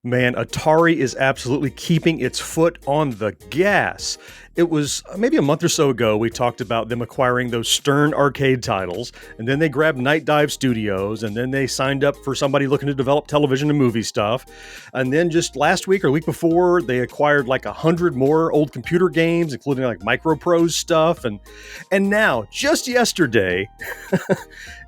Man, Atari is absolutely keeping its foot on the gas. It was maybe a month or so ago we talked about them acquiring those Stern arcade titles, and then they grabbed Night Dive Studios, and then they signed up for somebody looking to develop television and movie stuff. And then just last week or week before, they acquired like 100 more old computer games, including like MicroProse stuff. And now, just yesterday,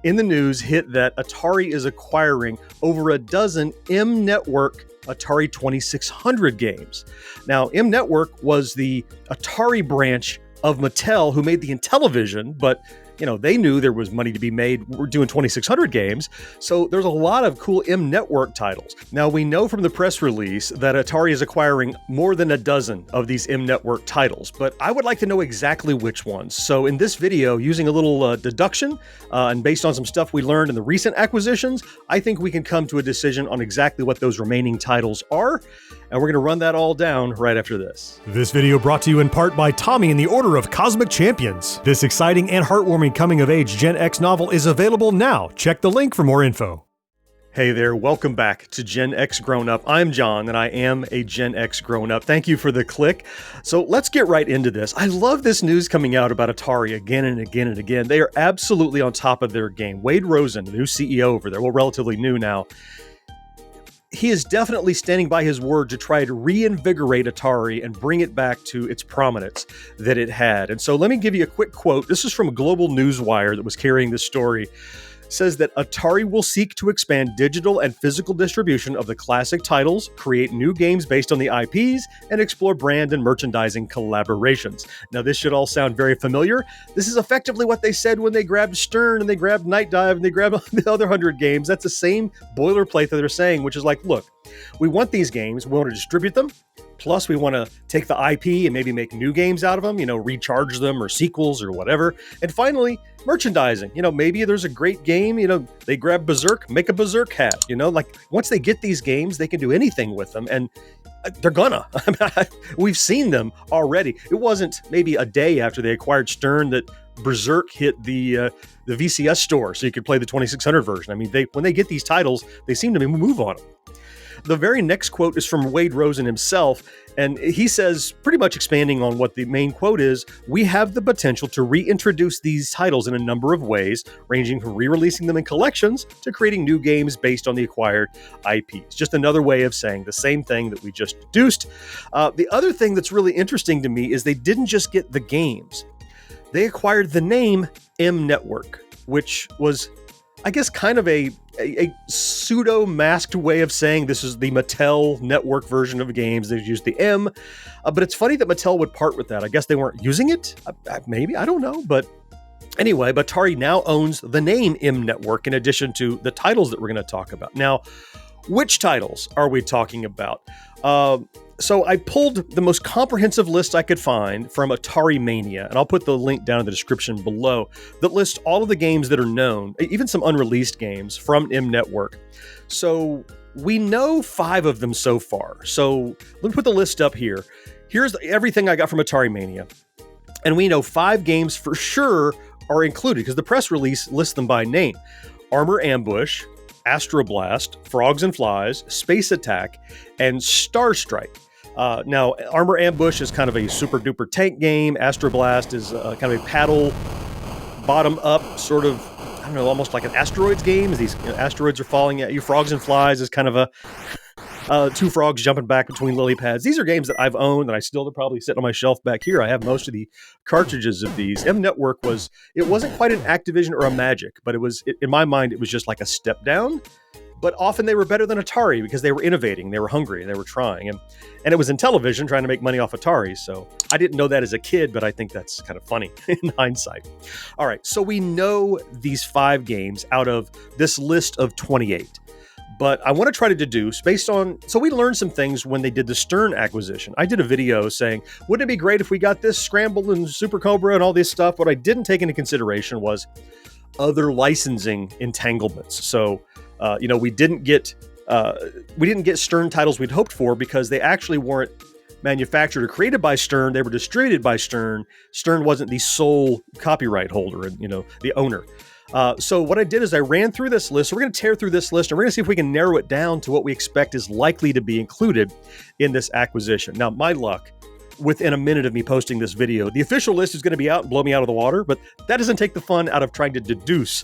in the news hit that Atari is acquiring over a dozen M-Network Atari 2600 games. Now, M-Network was the Atari branch of Mattel who made the Intellivision, but they knew there was money to be made. We're doing 2600 games. So there's a lot of cool M-Network titles. Now, we know from the press release that Atari is acquiring more than a dozen of these M-Network titles, but I would like to know exactly which ones. So in this video, using a little deduction and based on some stuff we learned in the recent acquisitions, I think we can come to a decision on exactly what those remaining titles are. And we're going to run that all down right after this. This video brought to you in part by Tommy and the Order of Cosmic Champions. This exciting and heartwarming coming-of-age Gen X novel is available now. Check the link for more info. Hey there, welcome back to Gen X Grown Up. I'm John, and I am a Gen X Grown Up. Thank you for the click. So let's get right into this. I love this news coming out about Atari again and again and again. They are absolutely on top of their game. Wade Rosen, the new CEO over there, well, relatively new now, he is definitely standing by his word to try to reinvigorate Atari and bring it back to its prominence that it had. And so let me give you a quick quote. This is from a Global Newswire that was carrying this story. It says that Atari will seek to expand digital and physical distribution of the classic titles, create new games based on the IPs, and explore brand and merchandising collaborations. Now, this should all sound very familiar. This is effectively what they said when they grabbed Stern and they grabbed Night Dive and they grabbed the other 100 games. That's the same boilerplate that they're saying, which is like, look, we want these games, we want to distribute them, plus we want to take the IP and maybe make new games out of them, recharge them or sequels or whatever. And finally, merchandising. Maybe there's a great game, they grab Berserk, make a Berserk hat, like once they get these games, they can do anything with them. And they're gonna. We've seen them already. It wasn't maybe a day after they acquired Stern that Berserk hit the VCS store so you could play the 2600 version. I mean, when they get these titles, they seem to move on them. The very next quote is from Wade Rosen himself, and he says, pretty much expanding on what the main quote is, "We have the potential to reintroduce these titles in a number of ways, ranging from re-releasing them in collections to creating new games based on the acquired IPs." Just another way of saying the same thing that we just deduced. The other thing that's really interesting to me is they didn't just get the games. They acquired the name M-Network, which was, I guess, kind of a pseudo-masked way of saying this is the Mattel network version of games. They've used the M, but it's funny that Mattel would part with that. I guess they weren't using it, maybe, I don't know. But anyway, Atari now owns the name M-Network in addition to the titles that we're going to talk about. Now, which titles are we talking about? So I pulled the most comprehensive list I could find from Atari Mania, and I'll put the link down in the description below, that lists all of the games that are known, even some unreleased games from M-Network. So we know 5 of them so far. So let me put the list up here. Here's everything I got from Atari Mania. And we know 5 games for sure are included because the press release lists them by name. Armor Ambush, Astro Blast, Frogs and Flies, Space Attack, and Star Strike. Now, Armor Ambush is kind of a super duper tank game. Astro Blast is kind of a paddle, bottom up sort of, I don't know, almost like an asteroids game. As these asteroids are falling at you. Frogs and Flies is kind of a 2 frogs jumping back between lily pads. These are games that I've owned and I still probably sit on my shelf back here. I have most of the cartridges of these. M-Network wasn't quite an Activision or a Magic, but in my mind, it was just like a step down. But often they were better than Atari because they were innovating, they were hungry, they were trying. And it was Intellivision trying to make money off Atari. So I didn't know that as a kid, but I think that's kind of funny in hindsight. All right, so we know these 5 games out of this list of 28. But I want to try to deduce based on, so we learned some things when they did the Stern acquisition. I did a video saying, wouldn't it be great if we got this Scramble and Super Cobra and all this stuff? What I didn't take into consideration was other licensing entanglements. So, we didn't get Stern titles we'd hoped for because they actually weren't manufactured or created by Stern. They were distributed by Stern. Stern wasn't the sole copyright holder and, the owner. So what I did is I ran through this list. So we're going to tear through this list, and we're going to see if we can narrow it down to what we expect is likely to be included in this acquisition. Now, my luck, within a minute of me posting this video, the official list is going to be out and blow me out of the water, but that doesn't take the fun out of trying to deduce,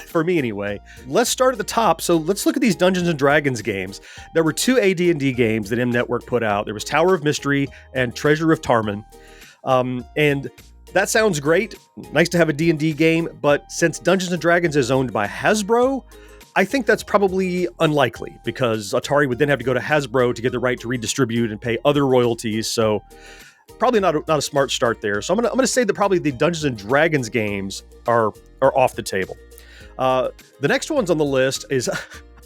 for me anyway. Let's start at the top. So let's look at these Dungeons & Dragons games. There were two AD&D games that M Network put out. There was Tower of Mystery and Treasure of Tarman. And that sounds great. Nice to have a D&D game, but since Dungeons & Dragons is owned by Hasbro, I think that's probably unlikely because Atari would then have to go to Hasbro to get the right to redistribute and pay other royalties. So probably not a smart start there. So I'm gonna say that probably the Dungeons & Dragons games are off the table. The next ones on the list is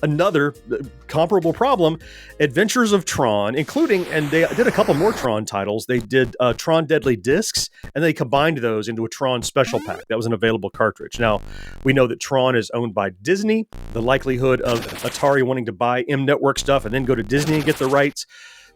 another comparable problem, Adventures of Tron, including, and they did a couple more Tron titles. They did Tron Deadly Discs, and they combined those into a Tron Special Pack. That was an available cartridge. Now, we know that Tron is owned by Disney. The likelihood of Atari wanting to buy M Network stuff and then go to Disney and get the rights.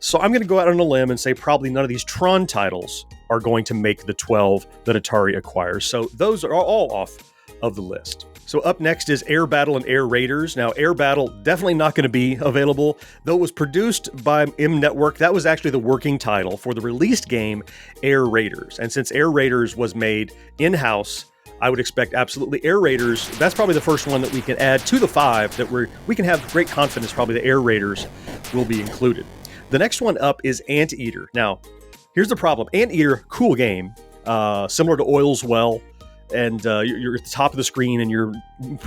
So I'm going to go out on a limb and say probably none of these Tron titles are going to make the 12 that Atari acquires. So those are all off of the list. So up next is Air Battle and Air Raiders. Now, Air Battle, definitely not going to be available. Though it was produced by M Network, that was actually the working title for the released game, Air Raiders. And since Air Raiders was made in-house, I would expect absolutely Air Raiders. That's probably the first one that we can add to the 5 that we can have great confidence probably the Air Raiders will be included. The next one up is Anteater. Now, here's the problem. Anteater, cool game, similar to Oil's Well. And you're at the top of the screen and your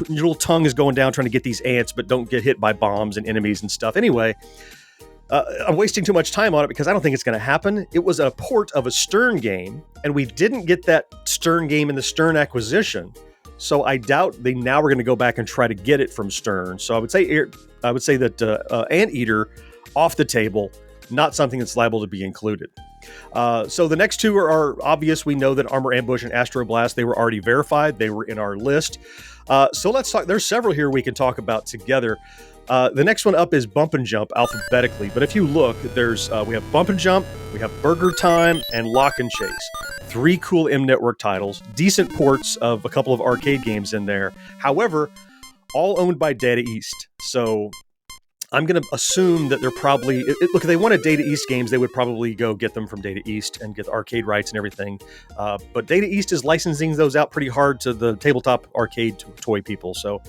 little tongue is going down trying to get these ants, but don't get hit by bombs and enemies and stuff. Anyway, I'm wasting too much time on it because I don't think it's going to happen. It was a port of a Stern game, and we didn't get that Stern game in the Stern acquisition. So I doubt they now are going to go back and try to get it from Stern. So I would say that Anteater off the table, not something that's liable to be included. So the next two are obvious. We know that Armor Ambush and Astro Blast, they were already verified. They were in our list. So let's talk. There's several here we can talk about together. The next one up is Bump and Jump alphabetically. But if you look, we have Bump and Jump, we have Burger Time, and Lock and Chase. 3 cool M Network titles, decent ports of a couple of arcade games in there. However, all owned by Data East. So I'm going to assume that they're probably... Look, if they wanted Data East games, they would probably go get them from Data East and get the arcade rights and everything. But Data East is licensing those out pretty hard to the tabletop arcade toy people. So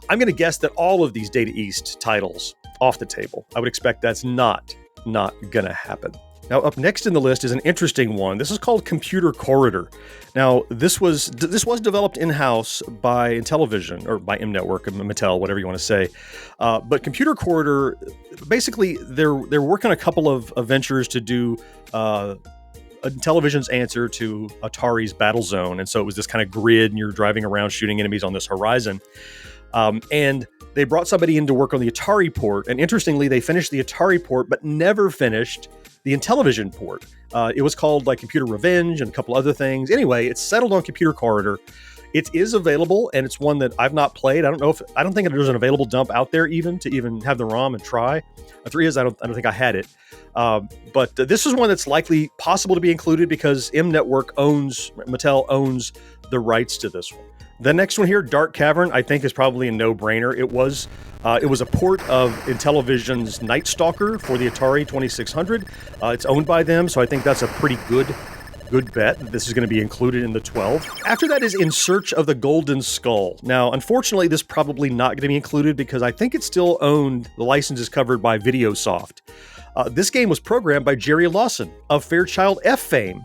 I'm going to guess that all of these Data East titles off the table. I would expect that's not going to happen. Now, up next in the list is an interesting one. This is called Computer Corridor. Now, this was developed in-house by Intellivision, or by M Network, Mattel, whatever you want to say. But Computer Corridor, basically, they're working on a couple of ventures to do Intellivision's answer to Atari's Battlezone. And so it was this kind of grid, and you're driving around shooting enemies on this horizon. And they brought somebody in to work on the Atari port. And interestingly, they finished the Atari port, but never finished the Intellivision port. It was called like Computer Revenge and a couple other things. Anyway, it's settled on Computer Corridor. It is available, and it's one that I've not played. I don't think there's an available dump out there to have the ROM and try. The 3 is I don't think I had it. But this is one that's likely possible to be included because Mattel owns the rights to this one. The next one here, Dark Cavern, I think is probably a no-brainer. It was a port of Intellivision's Night Stalker for the Atari 2600. It's owned by them, so I think that's a pretty good bet. This is going to be included in the 12. After that is In Search of the Golden Skull. Now, unfortunately, this is probably not going to be included because I think it's still owned. The license is covered by Videosoft. This game was programmed by Jerry Lawson of Fairchild F fame,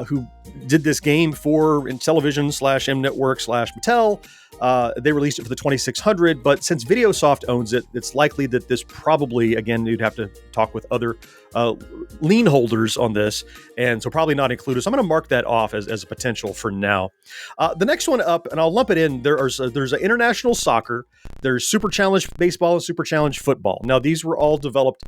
who did this game for Intellivision / M Network / Mattel. They released it for the 2600, but since Videosoft owns it, it's likely that this probably, again, you'd have to talk with other lien holders on this, and so probably not included. So I'm going to mark that off as a potential for now. The next one up, and I'll lump it in, there's an international soccer, there's Super Challenge Baseball and Super Challenge Football. Now, these were all developed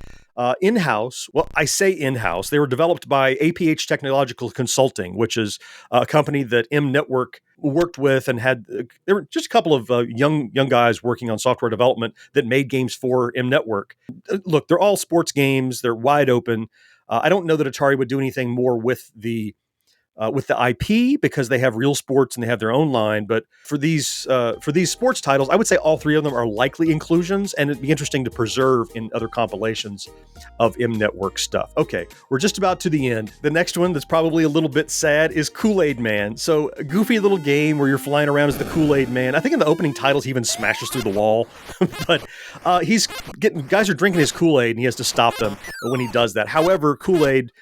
in-house. Well, I say in-house. They were developed by APH Technological Consulting, which is a company that M Network worked with and had. There were just a couple of young guys working on software development that made games for M Network. Look, they're all sports games. They're wide open. I don't know that Atari would do anything more with the with the IP because they have real sports and they have their own line. But for these sports titles, I would say all three of them are likely inclusions, and it'd be interesting to preserve in other compilations of M-Network stuff. Okay, we're just about to the end. The next one that's probably a little bit sad is Kool-Aid Man. So a goofy little game where you're flying around as the Kool-Aid Man. I think in the opening titles he even smashes through the wall, but guys are drinking his Kool-Aid and he has to stop them when he does that. However, Kool-Aid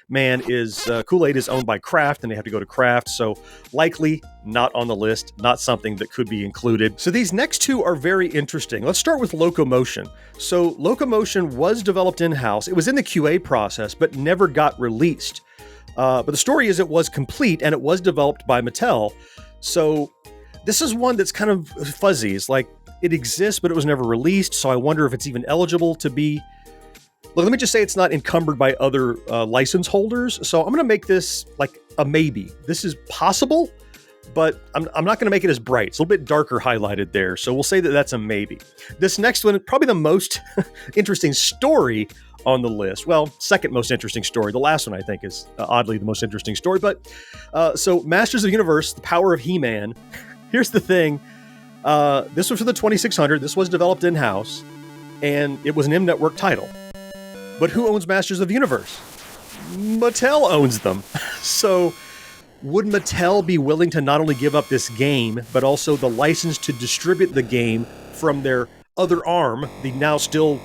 is owned by Kraft and they have to go to Kraft, so likely not on the list, not something that could be included. So these next two are very interesting. Let's start with Locomotion. So Locomotion was developed in-house. It was in the QA process, but never got released. But the story is it was complete and it was developed by Mattel. So this is one that's kind of fuzzy. It's like it exists, but it was never released. So I wonder if it's even eligible to be. Look, let me just say it's not encumbered by other license holders. So I'm going to make this like a maybe. This is possible, but I'm not going to make it as bright. It's a little bit darker highlighted there. So we'll say that that's a maybe. This next one, probably the most interesting story on the list. Well, second most interesting story. The last one I think is oddly the most interesting story. But so Masters of the Universe, The Power of He-Man. Here's the thing. This was for the 2600. This was developed in-house, and it was an M-Network title. But who owns Masters of the Universe? Mattel owns them. So would Mattel be willing to not only give up this game, but also the license to distribute the game from their other arm, the now still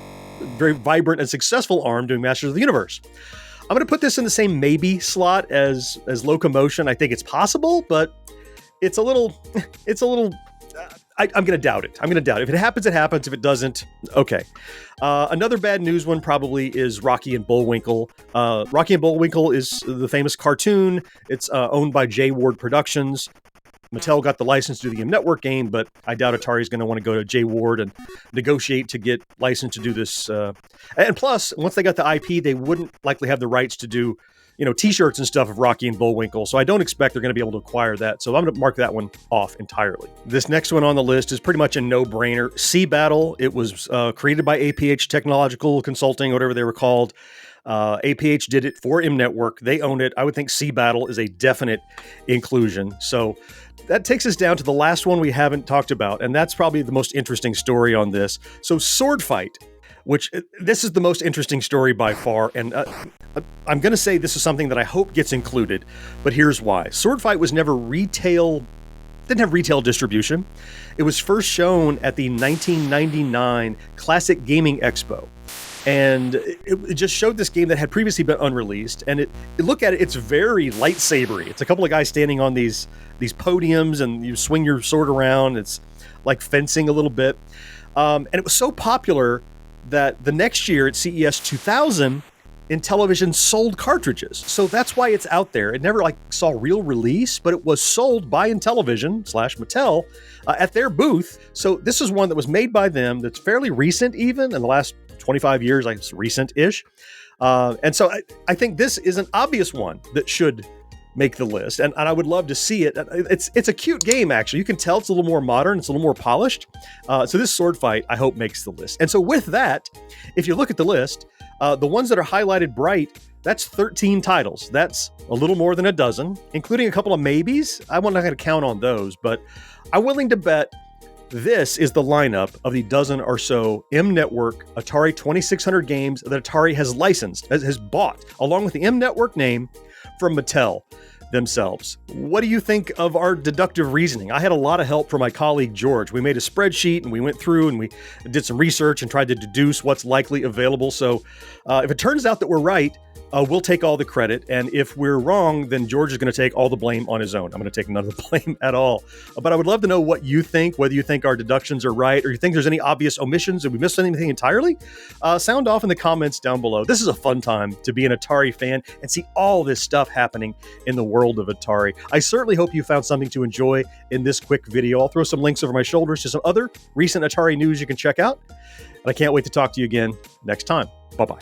very vibrant and successful arm doing Masters of the Universe? I'm going to put this in the same maybe slot as Locomotion. I think it's possible, but it's a little I'm going to doubt it. If it happens, it happens. If it doesn't, okay. Another bad news one probably is Rocky and Bullwinkle. Rocky and Bullwinkle is the famous cartoon. It's owned by J. Ward Productions. Mattel got the license to do the M-Network game, but I doubt Atari is going to want to go to J. Ward and negotiate to get license to do this. And plus, once they got the IP, they wouldn't likely have the rights to do T-shirts and stuff of Rocky and Bullwinkle, so I don't expect they're going to be able to acquire that, so I'm going to mark that one off entirely. This next one on the list is pretty much a no-brainer. Sea Battle. It was created by APH Technological Consulting, whatever they were called. APH did it for M-Network. They own it. I would think Sea Battle is a definite inclusion. So that takes us down to the last one we haven't talked about, and that's probably the most interesting story on this. So Sword Fight, which this is the most interesting story by far, and I'm going to say this is something that I hope gets included, but here's why. Sword Fight was never didn't have retail distribution. It was first shown at the 1999 Classic Gaming Expo, and it just showed this game that had previously been unreleased, and look at it, it's very lightsabery. It's a couple of guys standing on these podiums, and you swing your sword around. It's like fencing a little bit, and it was so popular that the next year at CES 2000, Intellivision sold cartridges. So that's why it's out there. It never saw real release, but it was sold by Intellivision / Mattel at their booth. So this is one that was made by them that's fairly recent, even in the last 25 years, like it's recent-ish. And so I think this is an obvious one that should make the list, and I would love to see it. It's a cute game, actually. You can tell it's a little more modern, it's a little more polished. So this Sword Fight, I hope, makes the list. And so with that, if you look at the list, the ones that are highlighted bright, that's 13 titles. That's a little more than a dozen, including a couple of maybes. I'm not going to count on those, but I'm willing to bet this is the lineup of the dozen or so M-Network Atari 2600 games that Atari has licensed, has bought, along with the M-Network name from Mattel themselves. What do you think of our deductive reasoning? I had a lot of help from my colleague George. We made a spreadsheet and we went through and we did some research and tried to deduce what's likely available. So if it turns out that we're right, we'll take all the credit. And if we're wrong, then George is going to take all the blame on his own. I'm going to take none of the blame at all. But I would love to know what you think, whether you think our deductions are right or you think there's any obvious omissions. Did we miss anything entirely? Sound off in the comments down below. This is a fun time to be an Atari fan and see all this stuff happening in the world of Atari. I certainly hope you found something to enjoy in this quick video. I'll throw some links over my shoulders to some other recent Atari news you can check out. And I can't wait to talk to you again next time. Bye-bye.